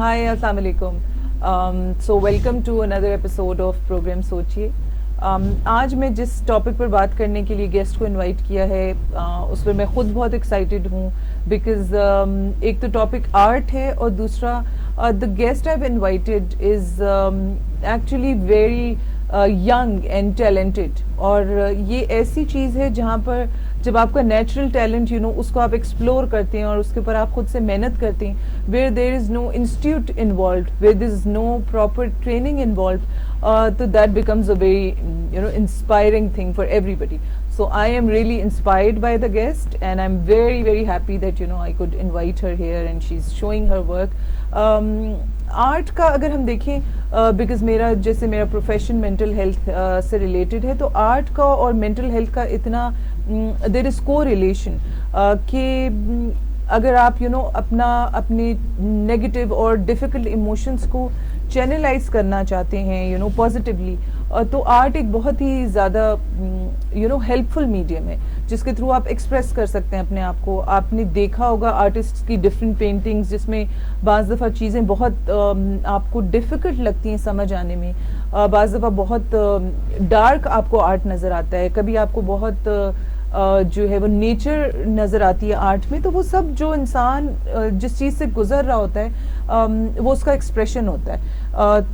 Hi, Assalamu alaikum. So welcome to another episode of program Sochiye. आज मैं जिस topic पर बात करने के लिए गेस्ट को इनवाइट किया है उस पर मैं खुद बहुत एक्साइटेड हूँ बिकॉज एक तो टॉपिक आर्ट है और दूसरा the guest I have invited is actually very young and talented और ये ऐसी चीज़ है जहाँ पर जब आपका नेचुरल टैलेंट उसको आप एक्सप्लोर करते हैं और उसके ऊपर आप खुद से मेहनत करते हैं where there is no institute involve where there is no proper training involve so that becomes a very inspiring thing for everybody. So I am really inspired by the guest and I'm very happy that I could invite her here and she's showing her work. Art का अगर हम देखें because मेरा profession mental health से related है तो art का और मेंटल हेल्थ का इतना देयर इज को रिलेशन कि अगर आप अपने नेगेटिव और डिफ़िकल्ट इमोशंस को चैनलाइज करना चाहते हैं पॉजिटिवली तो आर्ट एक बहुत ही ज़्यादा हेल्पफुल मीडियम है जिसके थ्रू आप एक्सप्रेस कर सकते हैं अपने आप को. आपने देखा होगा आर्टिस्ट की डिफरेंट पेंटिंग्स जिसमें बाज़ दफ़ा चीज़ें बहुत आपको डिफ़िकल्ट लगती हैं समझ आने में, बाज़ दफ़ा बहुत डार्क आपको आर्ट नज़र आता है, कभी आपको बहुत जो है वो नेचर नज़र आती है आर्ट में. तो वो सब जो इंसान जिस चीज़ से गुजर रहा होता है वो उसका एक्सप्रेशन होता है.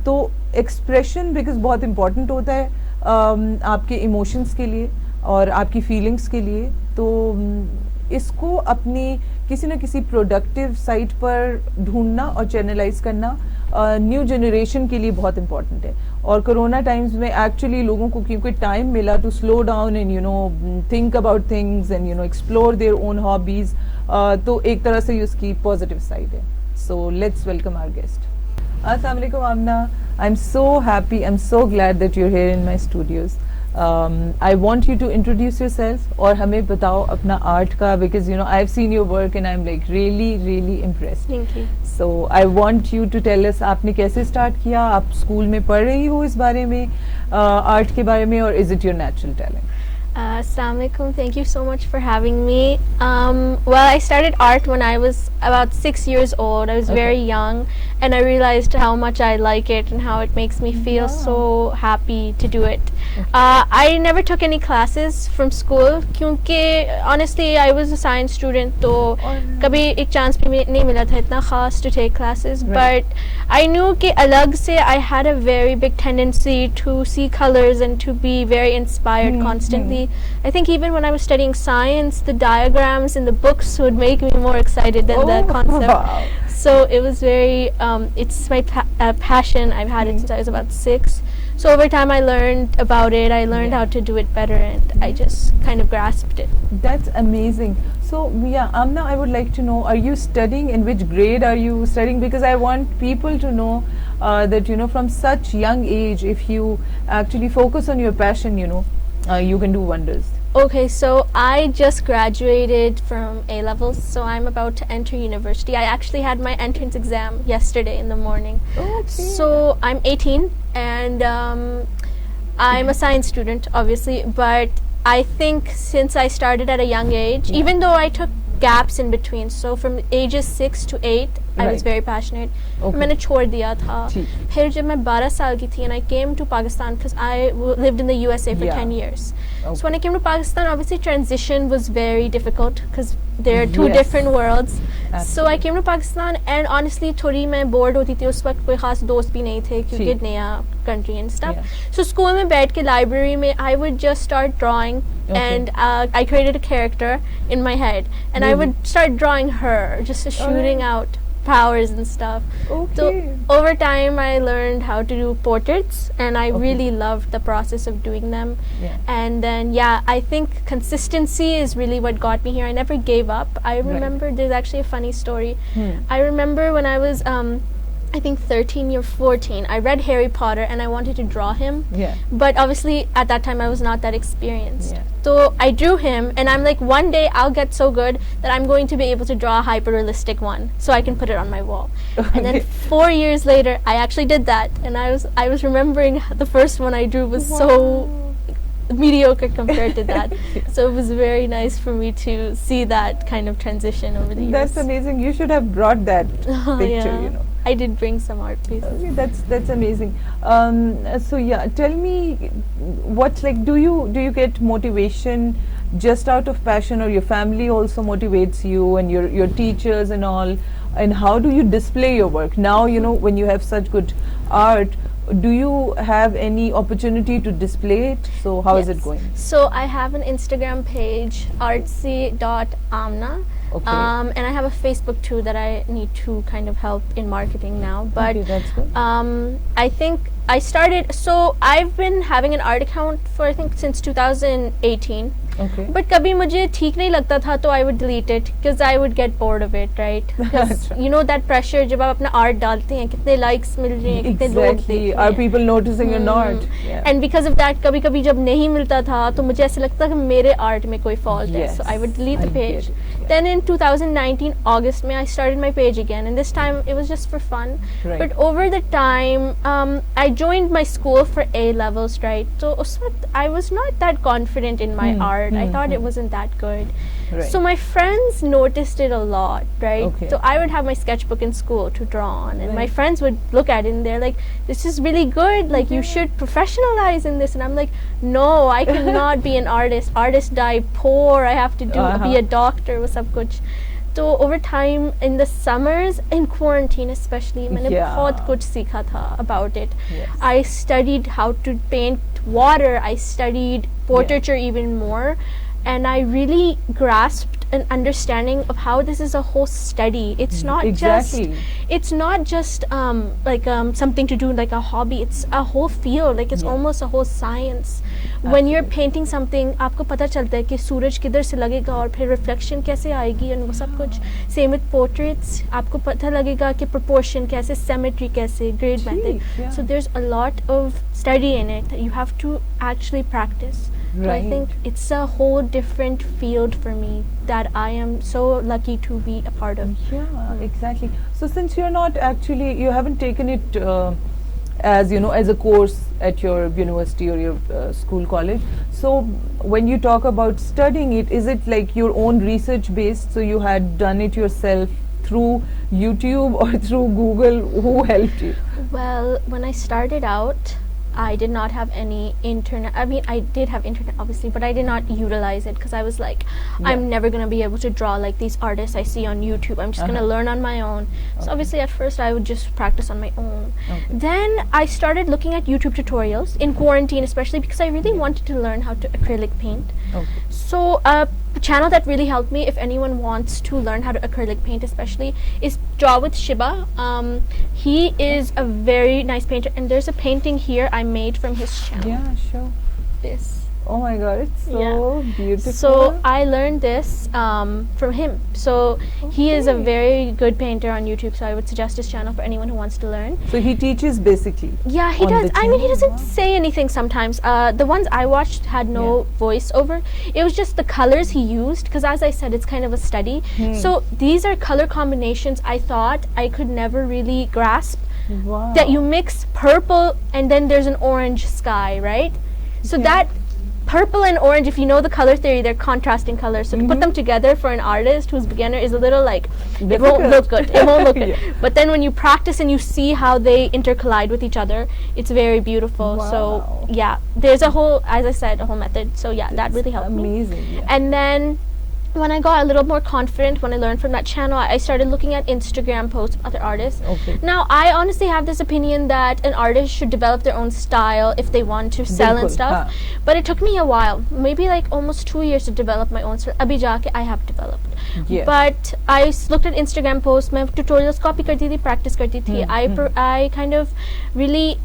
तो एक्सप्रेशन बिकॉज बहुत इम्पॉर्टेंट होता है आपके इमोशंस के लिए और आपकी फीलिंग्स के लिए. तो इसको अपनी किसी न किसी प्रोडक्टिव साइट पर ढूंढना और चैनलाइज करना न्यू जनरेशन के लिए बहुत इम्पॉर्टेंट है. और कोरोना टाइम्स में एक्चुअली लोगों को क्योंकि टाइम मिला to slow down and think about things and explore their own hobbies, तो एक तरह से उसकी पॉजिटिव साइड है. So let's welcome our guest. अस्सलाम वालेकुम Amna. I am so happy, I am so glad that you are here in my studios. I want you to introduce yourself और हमें बताओ अपना आर्ट का because I've seen your work and I'm like really impressed. Thank you. So I want you to tell us आपने कैसे start किया, आप school में पढ़ रही हो इस बारे में आर्ट के बारे में और is it your natural talent? Assalamu alaikum. Thank you so much for having me. Well, I started art when I was about 6 years old. I was very young and I realized how much I like it and how it makes me feel so happy to do it. I never took any classes from school क्योंकि honestly I was a science student तो कभी एक chance भी नहीं मिला था इतना खास to take classes. But I knew कि अलग से I had a very big tendency to see colors and to be very inspired constantly. I think even when I was studying science, the diagrams in the books would make me more excited than the concept. Wow. So it was very, it's my passion. I've had it since I was about 6. So over time I learned about it, I learned how to do it better and I just kind of grasped it. That's amazing. So yeah, Amna, I would like to know, are you studying, in which grade are you studying? Because I want people to know that from such young age, if you actually focus on your passion, you can do wonders. Okay, so I just graduated from A levels, so I'm about to enter university. I actually had my entrance exam yesterday in the morning. Okay. So I'm 18 and I'm a science student, obviously, but I think since I started at a young age, even though I took gaps in between, so from ages 6 to 8 I was very passionate. मैंने छोड़ दिया था. फिर जब मैं 12 साल की थी and I came to Pakistan because I lived in the USA for 10 years. So when I came to Pakistan, obviously transition was very difficult because there are two different worlds. So I came to Pakistan and honestly थोड़ी मैं bored होती थी. उस वक्त कोई खास दोस्त भी नहीं थे क्योंकि नया country and stuff. So school में बैठ के library में I would just start drawing and I created a character in my head and I would start drawing her, just shooting out powers and stuff. So over time I learned how to do portraits and I really loved the process of doing them. And then I think consistency is really what got me here. I never gave up. I remember there's actually a funny story. I remember when I was I think 13 or 14, I read Harry Potter and I wanted to draw him. But obviously at that time I was not that experienced. So I drew him and I'm like, one day I'll get so good that I'm going to be able to draw a hyper-realistic one so I can put it on my wall. And then 4 years later I actually did that and I was remembering the first one I drew was so mediocre compared to that. So it was very nice for me to see that kind of transition over the years. That's amazing. You should have brought that picture, I did bring some art pieces. Okay, that's amazing. So yeah, tell me, what's like? Do you get motivation just out of passion, or your family also motivates you, and your teachers and all? And how do you display your work now? You know, when you have such good art, do you have any opportunity to display it? So how is it going? So I have an Instagram page, artsy.amna. Okay. And I have a Facebook too that I need to kind of help in marketing now. But okay, that's good. I think I started, so I've been having an art account for I think since 2018. Okay. But कभी मुझे ठीक नहीं लगता था तो I would delete it because I would get bored of it, right? Because you know that pressure जब आप अपना art डालते हैं कितने likes मिल रहे हैं कितने लोग देख रहे हैं. Are people noticing your art? Yeah. And because of that कभी कभी जब नहीं मिलता था तो मुझे ऐसे लगता कि मेरे art में कोई fault है. So I would delete the page. Then in 2019 August में I started my page again, and this time it was just for fun. Right. But over the time I joined my school for A levels, right? So उस वक्त I was not that confident in my art. I thought it wasn't that good. Right. So my friends noticed it a lot, right? Okay. So I would have my sketchbook in school to draw on, and my friends would look at it and they're like, this is really good, like you should professionalize in this. And I'm like, no, I cannot be an artist. Artists die poor. I have to be a doctor with sab kuch. So over time, in the summers, in quarantine especially, मैंने बहुत कुछ सीखा था about it. Yes. I studied how to paint water. I studied portraiture even more, and I really grasped an understanding of how this is a whole study. It's not just something to do like a hobby. It's a whole field. Like it's almost a whole science. When you're painting something, आपको पता चलता है कि सूरज किधर से लगेगा और फिर रिफ्लेक्शन कैसे आएगी और वो सब कुछ. Same with portraits. आपको पता लगेगा कि proportion कैसे, symmetry कैसे, grade method. So there's a lot of study in it that you have to actually practice. Right. So I think it's a whole different field for me that I am so lucky to be a part of. Yeah, exactly. So since you're not actually, you haven't taken it as you know as a course at your university or your school, college. So when you talk about studying it, is it like your own research based? So you had done it yourself through YouTube or through Google? Who helped you? Well, when I started out, I did not have any internet. I mean, I did have internet obviously, but I did not utilize it because I was like, I'm never going to be able to draw like these artists I see on YouTube. I'm just going to learn on my own. So obviously at first I would just practice on my own. Then I started looking at YouTube tutorials in quarantine, especially because I really wanted to learn how to acrylic paint. So a channel that really helped me, if anyone wants to learn how to acrylic paint especially, is Draw with Shiba. He is a very nice painter, and there's a painting here I made from his channel. Yeah, sure. This. Oh my god, it's so beautiful. So I learned this from him. So he is a very good painter on YouTube, so I would suggest his channel for anyone who wants to learn. So he teaches basically? Yeah, he does. I mean, he doesn't say anything sometimes. The ones I watched had no voiceover. It was just the colors he used, because as I said, it's kind of a study. So these are color combinations I thought I could never really grasp. Wow. That you mix purple and then there's an orange sky, right? So that purple and orange, if you know the color theory, they're contrasting colors. So to put them together for an artist who's beginner is a little like, it won't look good. It won't look good. But then when you practice and you see how they intercollide with each other, it's very beautiful. So yeah, there's a whole, as I said, a whole method. So yeah, that really helped me. Amazing. And then when I got a little more confident, when I learned from that channel, I started looking at Instagram posts of other artists. Now, I honestly have this opinion that an artist should develop their own style if they want to sell and stuff. But it took me a while, maybe like almost 2 years to develop my own style. Abhi jaake I have developed. But I looked at Instagram posts, my tutorials copy karti thi, practice karti thi. I kind of really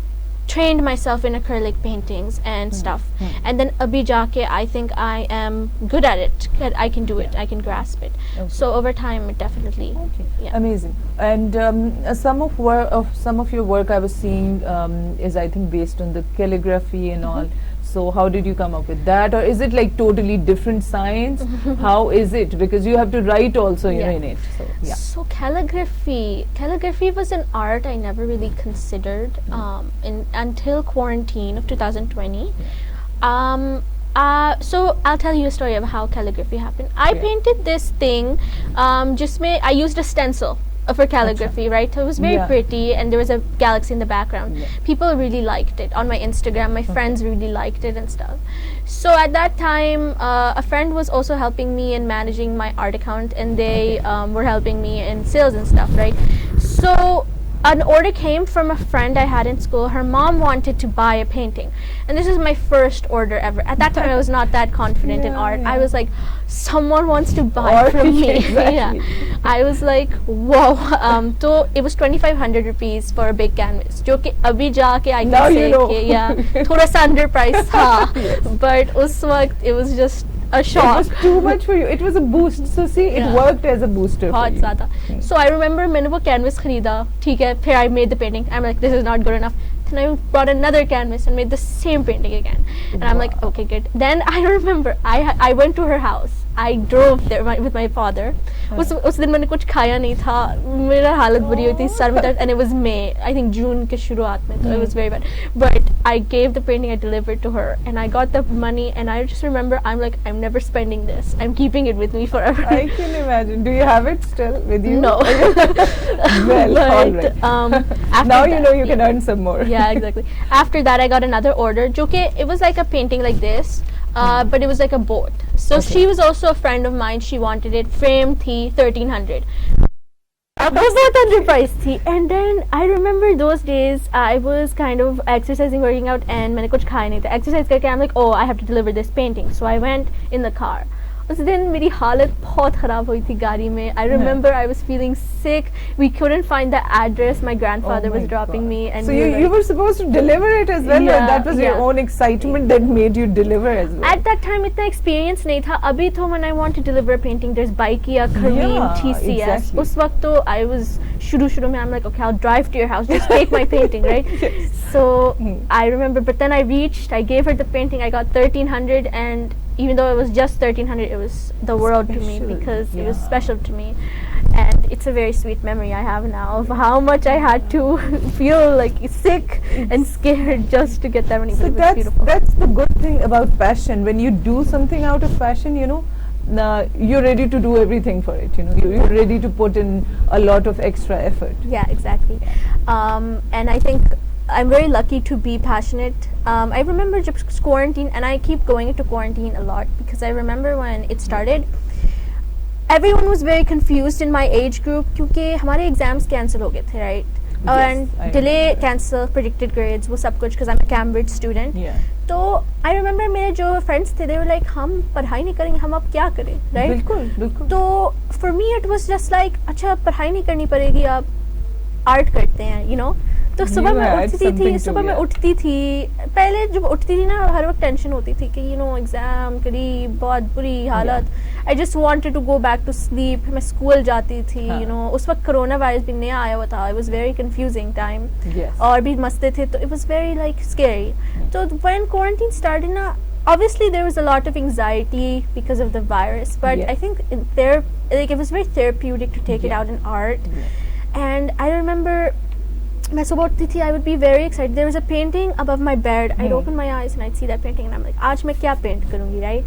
trained myself in acrylic paintings and stuff, and then abhi jaake I think I am good at it. I can do it. I can grasp it. So over time, definitely. Amazing. And some of your work I was seeing is I think based on the calligraphy and all. So how did you come up with that, or is it like totally different science? How is it? Because you have to write also, you know, in it. So So calligraphy was an art I never really considered until quarantine of 2020. So I'll tell you a story of how calligraphy happened. I painted this thing. I used a stencil. for calligraphy, right? So it was very Yeah. pretty, and there was a galaxy in the background. Yeah. People really liked it on my Instagram. My friends really liked it and stuff. So at that time, a friend was also helping me in managing my art account, and they were helping me in sales and stuff, right? So an order came from a friend I had in school. Her mom wanted to buy a painting, and this is my first order ever. At that time, I was not that confident in Yeah, art. yeah. I was like, someone wants to buy Art, from me. exactly. Yeah, I was like, whoa. So it was 2,500 rupees for a big canvas. जो कि अभी जाके I Now can you say know. कि yeah, थोड़ा सा underpriced था, but उस वक्त it was just a It shock. was too much for you. It was a boost. So see, it Yeah. worked as a booster for बहुत you. ज़्यादा. So I remember मैंने वो canvas खरीदा, ठीक है, फिर I made the painting. I'm like, this is not good enough. Then I brought another canvas and made the same painting again. And I'm like, okay, good. Then I remember I went to her house. I drove there with my father. उस दिन मैंने कुछ खाया नहीं था. मेरा हालत बुरी हुई थी, सर में दर्द, and it was May, I think June के शुरुआत में, so it was very bad. But I gave the painting, I delivered to her, and I got the money, and I just remember, I'm like, I'm never spending this. I'm keeping it with me forever. I can imagine. Do you have it still with you? No. Well, But, all right. after Now you that- know you can earn some more. Yeah, exactly. After that, I got another order. जो कि it was like a painting like this, but it was like a boat. So Okay. she was also a friend of mine. She wanted it. Frame थी 1,300. वो बहुत underpriced थी. And then I remember those days I was kind of exercising, working out, and मैंने कुछ खाया नहीं था. Exercise करके I'm like, oh, I have to deliver this painting. So I went in the car. उस दिन मेरी हालत बहुत ख़राब हुई थी गाड़ी में. I remember I was feeling sick. We couldn't find the address. My grandfather Oh my was dropping God. me, and So we were you like- were supposed to deliver it as well, or Yeah, that was your yeah. own excitement that made you deliver as well? At that time इतना experience नहीं था. अभी तो when I want to deliver a painting, there's Baikya, Kareem, Yeah, TCS. exactly. उस वक्त तो I was शुरू में I'm like, okay, I'll drive to your house, just take my painting, right? Yes. So I remember, but then I reached, I gave her the painting, I got 1,300, and even though it was just 1,300, it was the world to me, Special, because it was yeah. special to me. And it's a very sweet memory I have now of how much I had to feel like sick and scared just to get that money. So But it was beautiful. that's the good thing about passion. When you do something out of passion, you know, you're ready to do everything for it. You know, you're ready to put in a lot of extra effort. Yeah, exactly. And I think I'm very lucky to be passionate. I remember just quarantine, and I keep going into quarantine a lot, because I remember when it started, everyone was very confused in my age group क्योंकि हमारे exams cancel हो गए थे, right? Yes, And I delay, remember. cancel, predicted grades, वो सब कुछ, because I'm a Cambridge student. Yeah. तो I remember मेरे जो friends थे, they were like, हम पढ़ाई नहीं करेंगे, हम अब क्या करें, right? बिल्कुल, बिल्कुल. तो for me it was just like, अच्छा पढ़ाई नहीं करनी पड़ेगी, अब आर्ट करते हैं, you know. तो सुबह You मैं had उठती something थी, to, सुबह मैं yeah. उठती थी. पहले जब उठती थी ना, हर वक्त टेंशन होती थी कि एग्जाम करीब, बहुत बुरी हालत. I just wanted to go back to sleep. मैं स्कूल जाती थी, हाँ. उस वक्त कोरोना वायरस भी नया आया हुआ था. It was very confusing time. Yes. और भी मसले थे, तो it was very like scary. So when quarantine started ना, obviously there was a lot of anxiety because of the virus, but Yes. I think it was very therapeutic to take it Yeah. out in art. Yes. And I remember मैं सुबह उठती थी, I would be very excited. There was a painting above my bed. I'd open my eyes and I'd see that painting, and I'm like, आज मैं क्या paint करूँगी, right?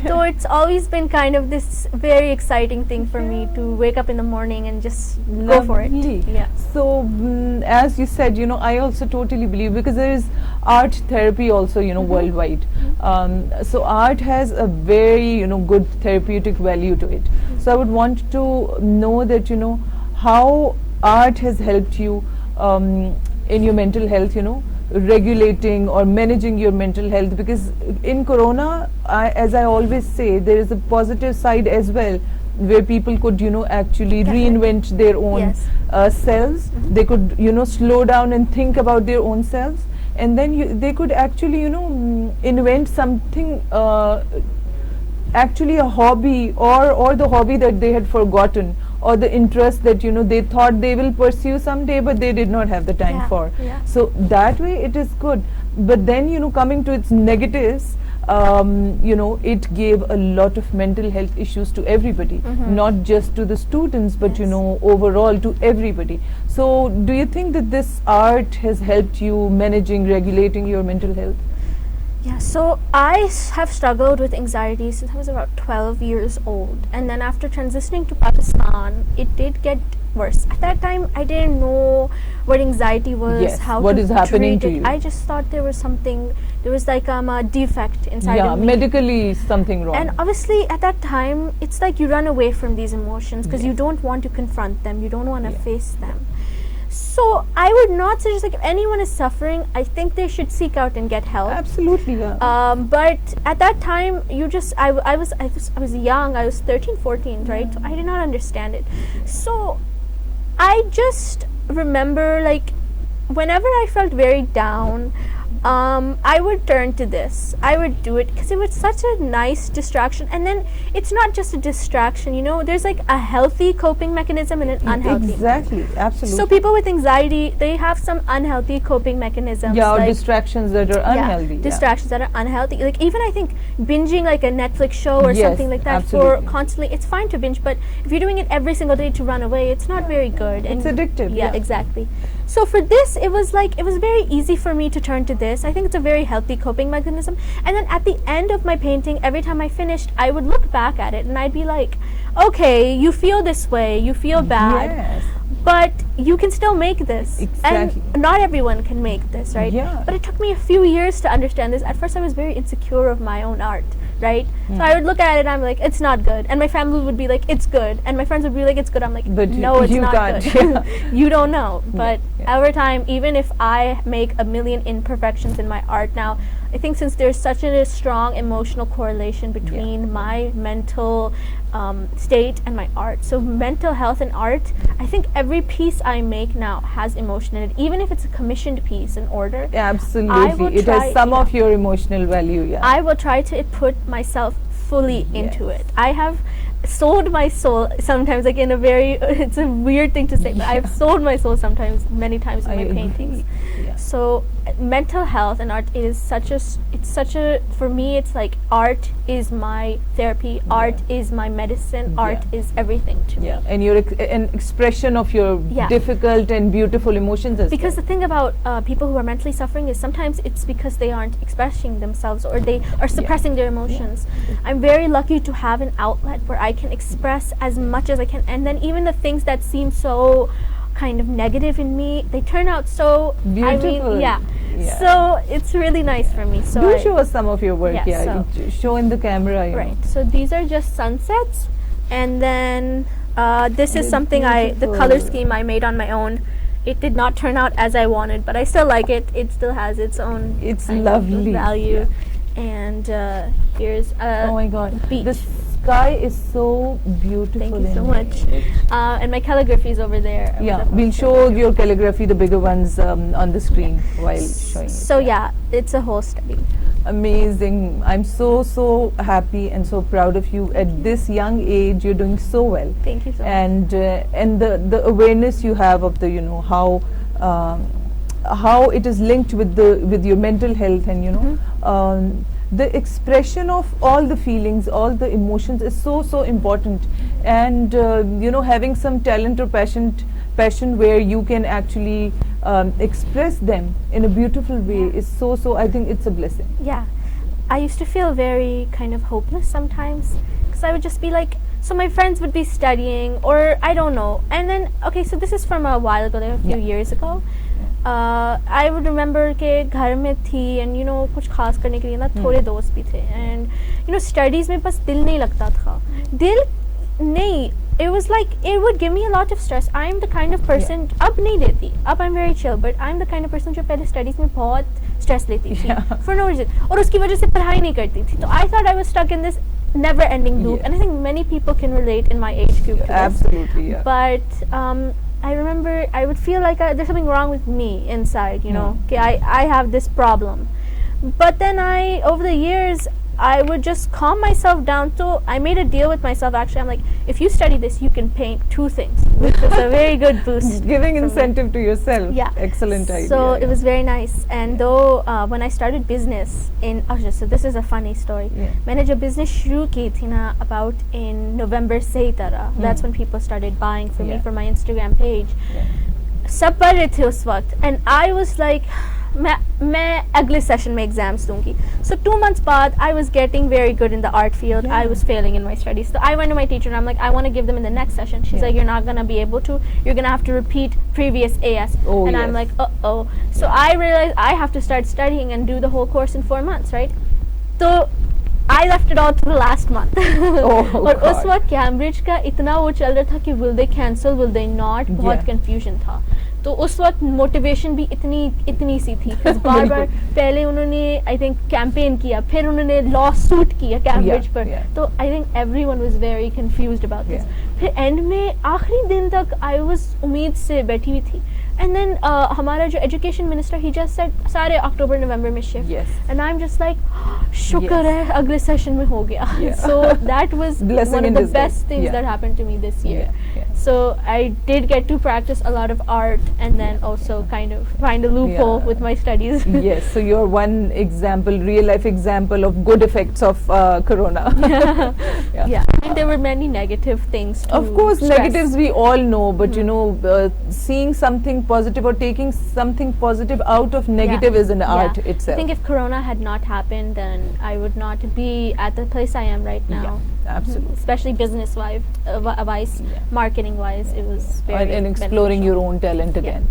So it's always been kind of this very exciting thing for me to wake up in the morning and just go for it. Lovely. Yeah. So as you said, you know, I also totally believe, because there is art therapy also, you know, worldwide. So art has a very, you know, good therapeutic value to it. So I would want to know that, you know, how art has helped you in your mental health, you know, regulating or managing your mental health, because in corona, as I always say, there is a positive side as well, where people could, you know, actually reinvent their own Yes. selves. They could, you know, slow down and think about their own selves, and then they could actually, you know, invent something, actually a hobby, or the hobby that they had forgotten, or the interest that, you know, they thought they will pursue someday, but they did not have the time Yeah, for. yeah. So that way it is good. But then, you know, coming to its negatives, you know, it gave a lot of mental health issues to everybody, not just to the students, but you Yes. know, overall to everybody. So do you think that this art has helped you managing, regulating your mental health? Yeah, so have struggled with anxiety since I was about 12 years old. And then after transitioning to Pakistan, it did get worse. At that time, I didn't know what anxiety was, Yes, how what to is happening treat to it. you. I just thought there was like a defect inside Yeah, of me. medically something wrong. And obviously, at that time, it's like you run away from these emotions because Yeah. you don't want to confront them, you don't want to Yeah. face them. So I would not suggest, like, if anyone is suffering, I think they should seek out and get help. Absolutely, yeah. But at that time, I was young. I was 13, 14, right? So I did not understand it. So I just remember, like, whenever I felt very down, I would turn to this. I would do it because it was such a nice distraction. And then it's not just a distraction, you know, there's like a healthy coping mechanism and an unhealthy. Exactly, absolutely. So people with anxiety, they have some unhealthy coping mechanisms. Yeah, or like, distractions that are unhealthy. Yeah. distractions that are unhealthy. Like, even I think binging like a Netflix show or Yes, something like that absolutely. for constantly, it's fine to binge, but if you're doing it every single day to run away, it's not very good. It's addictive. Yeah, exactly. So for this, it was very easy for me to turn to this. I think it's a very healthy coping mechanism. And then at the end of my painting, every time I finished, I would look back at it and I'd be like, okay, you feel this way, you feel bad, Yes. but you can still make this. Exactly. And not everyone can make this, right? Yeah. But it took me a few years to understand this. At first, I was very insecure of my own art, right? So I would look at it and I'm like, it's not good. And my family would be like, it's good. And my friends would be like, it's good. I'm like, But no, it's you not can't. good. You don't know. But yeah. over time, even if I make a million imperfections in my art now, I think since there's such a strong emotional correlation between my mental state and my art, so mental health and art, I think every piece I make now has emotion in it, even if it's a commissioned piece in order. Absolutely. It has some of your emotional value, yeah. I will try to put myself fully into it. I have sold my soul sometimes, like in a very it's a weird thing to say, but I've sold my soul sometimes, many times in my paintings. Yeah. So mental health and art is such a for me, it's like art is my therapy, art is my medicine, art is everything to me. And you're an expression of your difficult and beautiful emotions as Because well. the thing about people who are mentally suffering is sometimes it's because they aren't expressing themselves or they are suppressing their emotions. I'm very lucky to have an outlet where I can express as much as I can, and then even the things that seem so kind of negative in me, they turn out so beautiful. So it's really nice for me. So do show us some of your work. so Show in the camera. You right. know. So these are just sunsets, and then this is something the color scheme I made on my own. It did not turn out as I wanted, but I still like it. It still has its own lovely value. And here's oh my God, beach. the sky is so beautiful. Thank you so much. And my calligraphy is over there. We'll show your calligraphy, the bigger ones, on the screen while showing it. So it's a whole study. Amazing. I'm so happy and so proud of you. At this young age, you're doing so well. Thank you so much. And the awareness you have of the, you know, how it is linked with your mental health, and you know, the expression of all the feelings, all the emotions is so important. And you know, having some talent or passion where you can actually express them in a beautiful way is so I think it's a blessing. Yeah, I used to feel very kind of hopeless sometimes, because I would just be like, so my friends would be studying, or I don't know, and then so this is from a while ago, like a few years ago. I would remember के घर में थी, and you know, कुछ खास करने के लिए ना थोड़े दोस्त भी थे, and you know, studies में बस दिल नहीं लगता था, दिल नहीं, it was like it would give me a lot of stress. I'm the kind of person, अब नहीं देती, अब I'm very chill, but I'm the kind of person जो पहले studies में बहुत stress लेती थी for no reason, और उसकी वजह से पढ़ाई नहीं करती थी. So I thought I was stuck in this never-ending loop, and I think many people can relate in my age group to this. Absolutely, yeah. But I remember I would feel like there's something wrong with me inside, you know, okay, I have this problem. But then over the years, I would just calm myself down. So I made a deal with myself, actually. I'm like, if you study this, you can paint 2 things, which was a very good boost. Giving incentive to yourself. Yeah. Excellent idea. So it was very nice. And though when I started business so this is a funny story. मैंने जब business शुरू की थी ना, about in November से ही तरह, that's when people started buying for me for my Instagram page. सब पढ़ रहे थे उस वक्त, and I was like, मैं अगले सेशन में एग्जाम्स दूंगी. So 2 months बाद I was getting very good in the art field. I was failing in my studies. So I went to my teacher and I'm like, I want to give them in the next session. She's like, you're not gonna be able to. You're gonna have to repeat previous AS. And I'm like, uh-oh. So I realized I have to start studying and do the whole course in 4 months, right? So I left it all to the last month. और उस वक्त Cambridge का इतना वो चल रहा था कि will they cancel, will they not, बहुत confusion था. तो उस वक्त मोटिवेशन भी इतनी सी थी. बार बार पहले उन्होंने आई थिंक कैंपेन किया, फिर उन्होंने लॉ सूट किया कैम्ब्रिज पर. तो I think everyone was very confused about this. फिर एंड में आखिरी दिन तक आई वाज उम्मीद से बैठी हुई थी. And then हमारा जो education minister he just said सारे अक्टूबर नवंबर में shift. And I'm just like शुक्र है अगले सेशन में हो गया. So that was one of the best things that happened to me this year. So I did get to practice a lot of art and then also kind of find a loophole with my studies. Yes, so you're one example, real life example of good effects of Corona. Yeah, I mean, there were many negative things too. Of course, negatives we all know, but you know, seeing something positive or taking something positive out of negative is an art itself. I think if Corona had not happened, then I would not be at the place I am right now. Absolutely. Especially business wise, marketing wise, it was very and exploring your own talent again.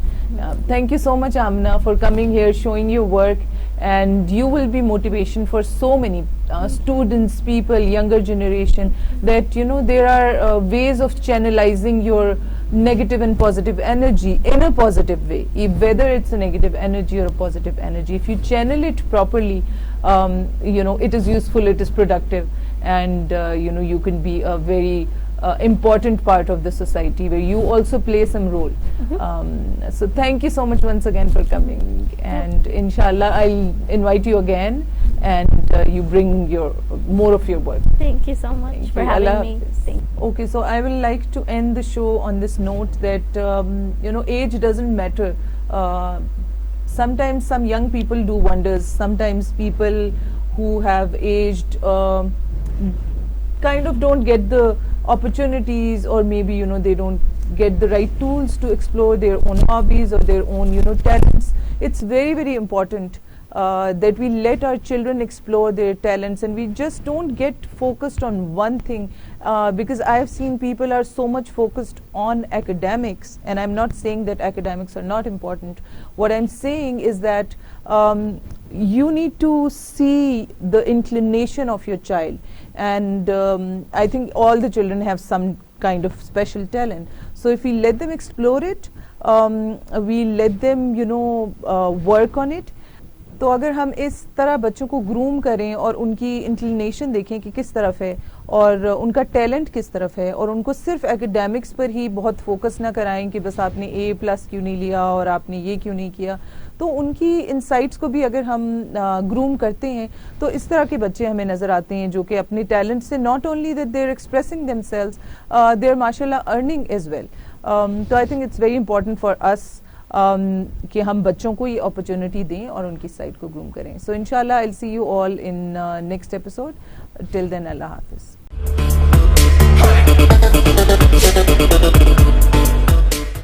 Thank you so much, Amna, for coming here, showing your work, and you will be motivation for so many students, people, younger generation, that you know there are ways of channelizing your negative and positive energy in a positive way, whether it's a negative energy or a positive energy. If you channel it properly, you know, it is useful, it is productive, and you know, you can be a very important part of the society where you also play some role. So thank you so much once again for coming, and inshallah I'll invite you again, and you bring more of your work. Thank you so much for having me. Okay, so I will like to end the show on this note that you know, age doesn't matter. Sometimes some young people do wonders. Sometimes people who have aged kind of don't get the opportunities, or maybe you know, they don't get the right tools to explore their own hobbies or their own, you know, talents. It's very, very important that we let our children explore their talents, and we just don't get focused on one thing, because I have seen people are so much focused on academics, and I'm not saying that academics are not important. What I'm saying is that you need to see the inclination of your child, and I think all the children have some kind of special talent. So if we let them explore it, we let them, you know, work on it. तो अगर हम इस तरह बच्चों को groom करें और उनकी इंक्लिनेशन देखें कि किस तरफ है और उनका टैलेंट किस तरफ है, और उनको सिर्फ एकेडमिक्स पर ही बहुत फोकस ना कराएं कि बस आपने A+ क्यों नहीं लिया और आपने ये क्यों नहीं किया, तो उनकी इनसाइट्स को भी अगर हम ग्रूम करते हैं तो इस तरह के बच्चे हमें नज़र आते हैं जो कि अपने टैलेंट से not only that they are expressing themselves, they are माशाल्लाह अर्निंग एज वेल. तो I think it's very important for us कि हम बच्चों को ये अपॉर्चुनिटी दें और उनकी साइड को ग्रूम करें. सो इंशाल्लाह I will see you all in next episode. Till then, अल्लाह हाफिज़.